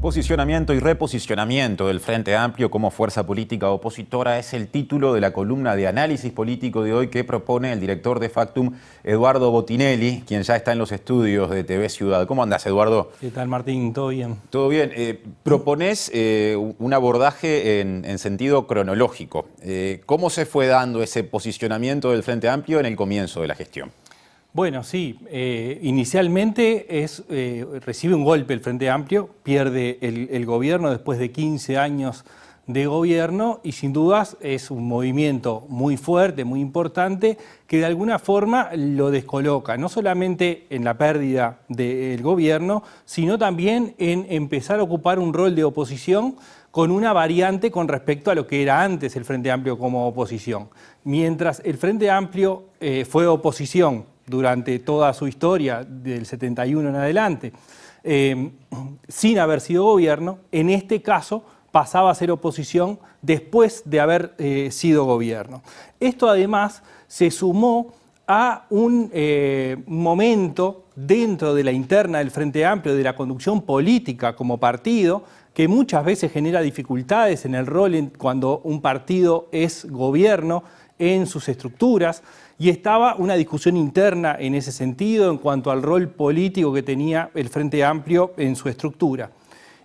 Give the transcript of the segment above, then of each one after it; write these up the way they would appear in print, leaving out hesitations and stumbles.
Posicionamiento y reposicionamiento del Frente Amplio como fuerza política opositora es el título de la columna de análisis político de hoy que propone el director de Factum, Eduardo Botinelli, quien ya está en los estudios de TV Ciudad. ¿Cómo andás, Eduardo? ¿Qué tal, Martín? ¿Todo bien? Todo bien. Proponés un abordaje en sentido cronológico. ¿Cómo se fue dando ese posicionamiento del Frente Amplio en el comienzo de la gestión? Bueno, sí, inicialmente recibe un golpe el Frente Amplio, pierde el gobierno después de 15 años de gobierno y sin dudas es un movimiento muy fuerte, muy importante, que de alguna forma lo descoloca, no solamente en la pérdida del gobierno, sino también en empezar a ocupar un rol de oposición con una variante con respecto a lo que era antes el Frente Amplio como oposición. Mientras el Frente Amplio fue oposición durante toda su historia, del 71 en adelante, sin haber sido gobierno, en este caso pasaba a ser oposición después de haber sido gobierno. Esto además se sumó a un momento dentro de la interna del Frente Amplio, de la conducción política como partido, que muchas veces genera dificultades en el rol cuando un partido es gobierno en sus estructuras, y estaba una discusión interna en ese sentido en cuanto al rol político que tenía el Frente Amplio en su estructura.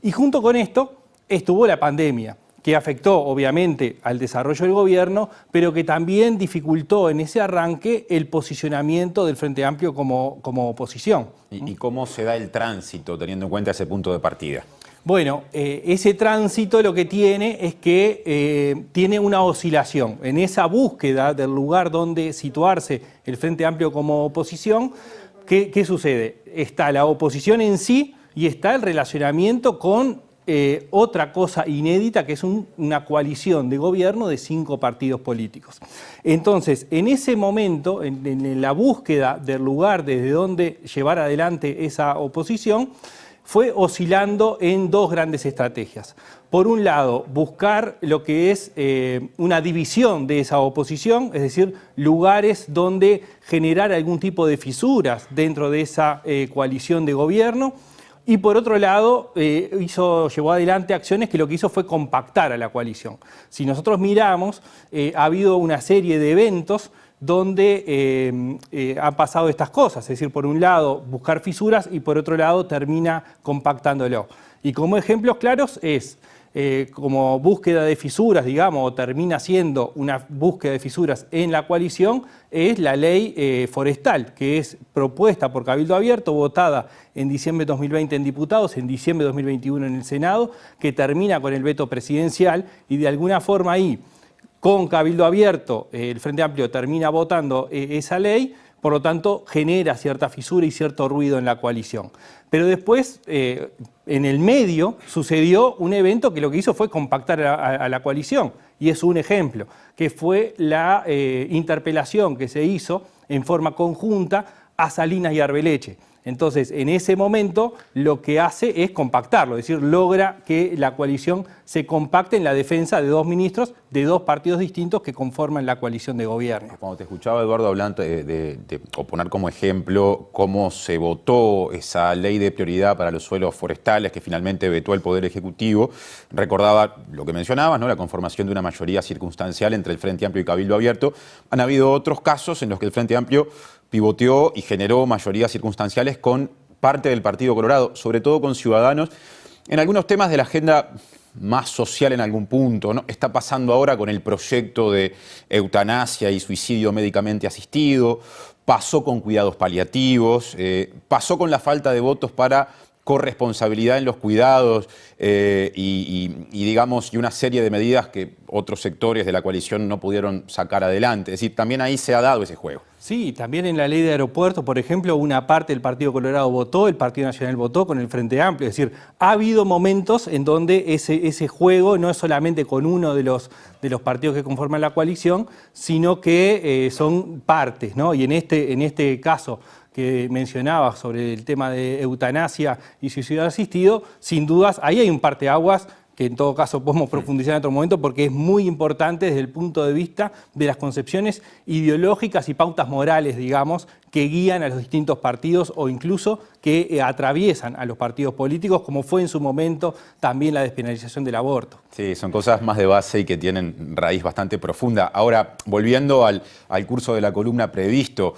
Y junto con esto estuvo la pandemia, que afectó obviamente al desarrollo del gobierno, pero que también dificultó en ese arranque el posicionamiento del Frente Amplio como oposición. ¿Y cómo se da el tránsito teniendo en cuenta ese punto de partida? Bueno, ese tránsito lo que tiene es que tiene una oscilación. En esa búsqueda del lugar donde situarse el Frente Amplio como oposición, ¿qué sucede? Está la oposición en sí y está el relacionamiento con otra cosa inédita, que es una coalición de gobierno de 5 partidos políticos. Entonces, en ese momento, en la búsqueda del lugar desde donde llevar adelante esa oposición, fue oscilando en 2 grandes estrategias. Por un lado, buscar lo que es una división de esa oposición, es decir, lugares donde generar algún tipo de fisuras dentro de esa coalición de gobierno. Y por otro lado, llevó adelante acciones que lo que hizo fue compactar a la coalición. Si nosotros miramos, ha habido una serie de eventos donde han pasado estas cosas, es decir, por un lado buscar fisuras y por otro lado termina compactándolo. Y como ejemplos claros es como búsqueda de fisuras, digamos, o termina siendo una búsqueda de fisuras en la coalición, es la ley forestal, que es propuesta por Cabildo Abierto, votada en diciembre de 2020 en diputados, en diciembre de 2021 en el Senado, que termina con el veto presidencial y de alguna forma ahí, con Cabildo Abierto, el Frente Amplio termina votando esa ley, por lo tanto genera cierta fisura y cierto ruido en la coalición. Pero después, en el medio, sucedió un evento que lo que hizo fue compactar a la coalición, y es un ejemplo, que fue la interpelación que se hizo en forma conjunta a Salinas y Arbeleche. Entonces, en ese momento, lo que hace es compactarlo, es decir, logra que la coalición se compacte en la defensa de 2 ministros de 2 partidos distintos que conforman la coalición de gobierno. Cuando te escuchaba, Eduardo, hablando o poner como ejemplo cómo se votó esa ley de prioridad para los suelos forestales que finalmente vetó el Poder Ejecutivo, recordaba lo que mencionabas, ¿no? La conformación de una mayoría circunstancial entre el Frente Amplio y Cabildo Abierto. Han habido otros casos en los que el Frente Amplio pivoteó y generó mayorías circunstanciales con parte del Partido Colorado, sobre todo con Ciudadanos, en algunos temas de la agenda más social en algún punto, ¿no? Está pasando ahora con el proyecto de eutanasia y suicidio médicamente asistido, pasó con cuidados paliativos, pasó con la falta de votos para corresponsabilidad en los cuidados digamos, y una serie de medidas que otros sectores de la coalición no pudieron sacar adelante. Es decir, también ahí se ha dado ese juego. Sí, también en la ley de aeropuertos, por ejemplo, una parte del Partido Colorado votó, el Partido Nacional votó con el Frente Amplio. Es decir, ha habido momentos en donde ese juego no es solamente con uno de los partidos que conforman la coalición, sino que son partes, ¿no? Y en este caso que mencionaba sobre el tema de eutanasia y suicidio asistido, sin dudas, ahí hay un parteaguas que en todo caso podemos profundizar en otro momento porque es muy importante desde el punto de vista de las concepciones ideológicas y pautas morales, digamos, que guían a los distintos partidos o incluso que atraviesan a los partidos políticos, como fue en su momento también la despenalización del aborto. Sí, son cosas más de base y que tienen raíz bastante profunda. Ahora, volviendo al curso de la columna previsto,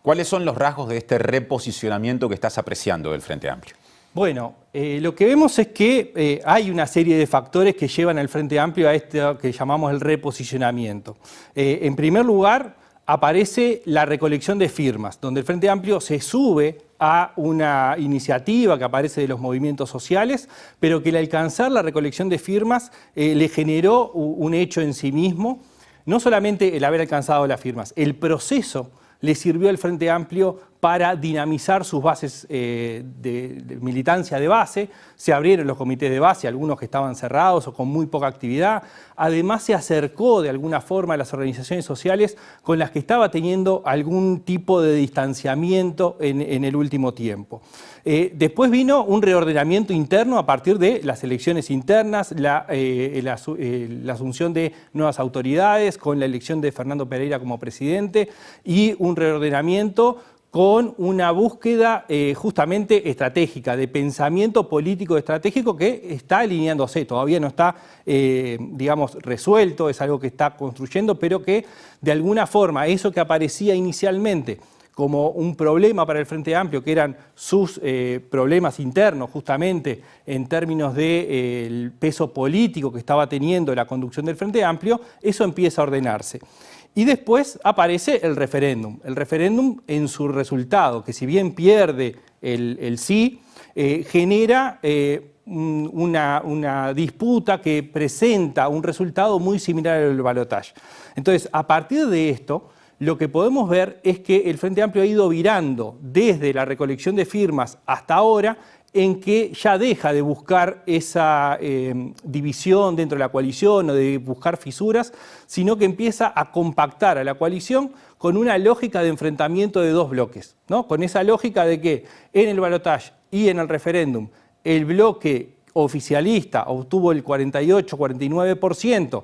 ¿cuáles son los rasgos de este reposicionamiento que estás apreciando del Frente Amplio? Bueno, lo que vemos es que hay una serie de factores que llevan al Frente Amplio a esto que llamamos el reposicionamiento. En primer lugar, aparece la recolección de firmas, donde el Frente Amplio se sube a una iniciativa que aparece de los movimientos sociales, pero que al alcanzar la recolección de firmas le generó un hecho en sí mismo, no solamente el haber alcanzado las firmas, el proceso le sirvió al Frente Amplio para dinamizar sus bases de militancia de base. Se abrieron los comités de base, algunos que estaban cerrados o con muy poca actividad. Además se acercó de alguna forma a las organizaciones sociales con las que estaba teniendo algún tipo de distanciamiento en el último tiempo. Después vino un reordenamiento interno a partir de las elecciones internas, la asunción de nuevas autoridades, con la elección de Fernando Pereira como presidente y un reordenamiento con una búsqueda justamente estratégica, de pensamiento político estratégico que está alineándose, todavía no está, digamos, resuelto, es algo que está construyendo, pero que de alguna forma eso que aparecía inicialmente como un problema para el Frente Amplio, que eran sus problemas internos justamente en términos del peso político que estaba teniendo la conducción del Frente Amplio, eso empieza a ordenarse. Y después aparece el referéndum en su resultado, que si bien pierde el sí, genera una disputa que presenta un resultado muy similar al balotaje. Entonces, a partir de esto, lo que podemos ver es que el Frente Amplio ha ido virando desde la recolección de firmas hasta ahora, en que ya deja de buscar esa división dentro de la coalición o de buscar fisuras, sino que empieza a compactar a la coalición con una lógica de enfrentamiento de dos bloques, ¿no? Con esa lógica de que en el balotaje y en el referéndum el bloque oficialista obtuvo el 48-49%,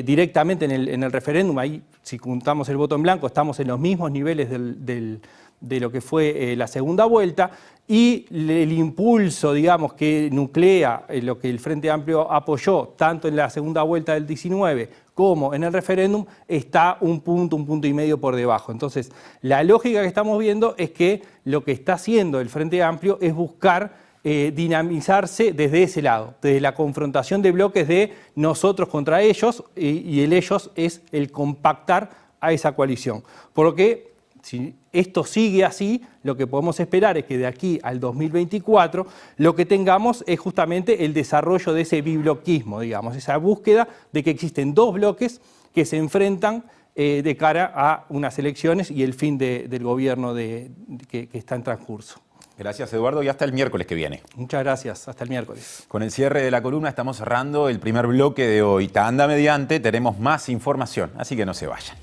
directamente en el referéndum, ahí si juntamos el voto en blanco estamos en los mismos niveles de lo que fue la segunda vuelta, y el impulso, digamos, que nuclea lo que el Frente Amplio apoyó tanto en la segunda vuelta del 19 como en el referéndum está un punto y medio por debajo. Entonces, la lógica que estamos viendo es que lo que está haciendo el Frente Amplio es buscar dinamizarse desde ese lado, desde la confrontación de bloques de nosotros contra ellos, y el ellos es el compactar a esa coalición. Por lo que, si esto sigue así, lo que podemos esperar es que de aquí al 2024 lo que tengamos es justamente el desarrollo de ese bibloquismo, digamos, esa búsqueda de que existen dos bloques que se enfrentan de cara a unas elecciones y el fin del gobierno que está en transcurso. Gracias, Eduardo, y hasta el miércoles que viene. Muchas gracias, hasta el miércoles. Con el cierre de la columna estamos cerrando el primer bloque de hoy. Tanda mediante, tenemos más información, así que no se vayan.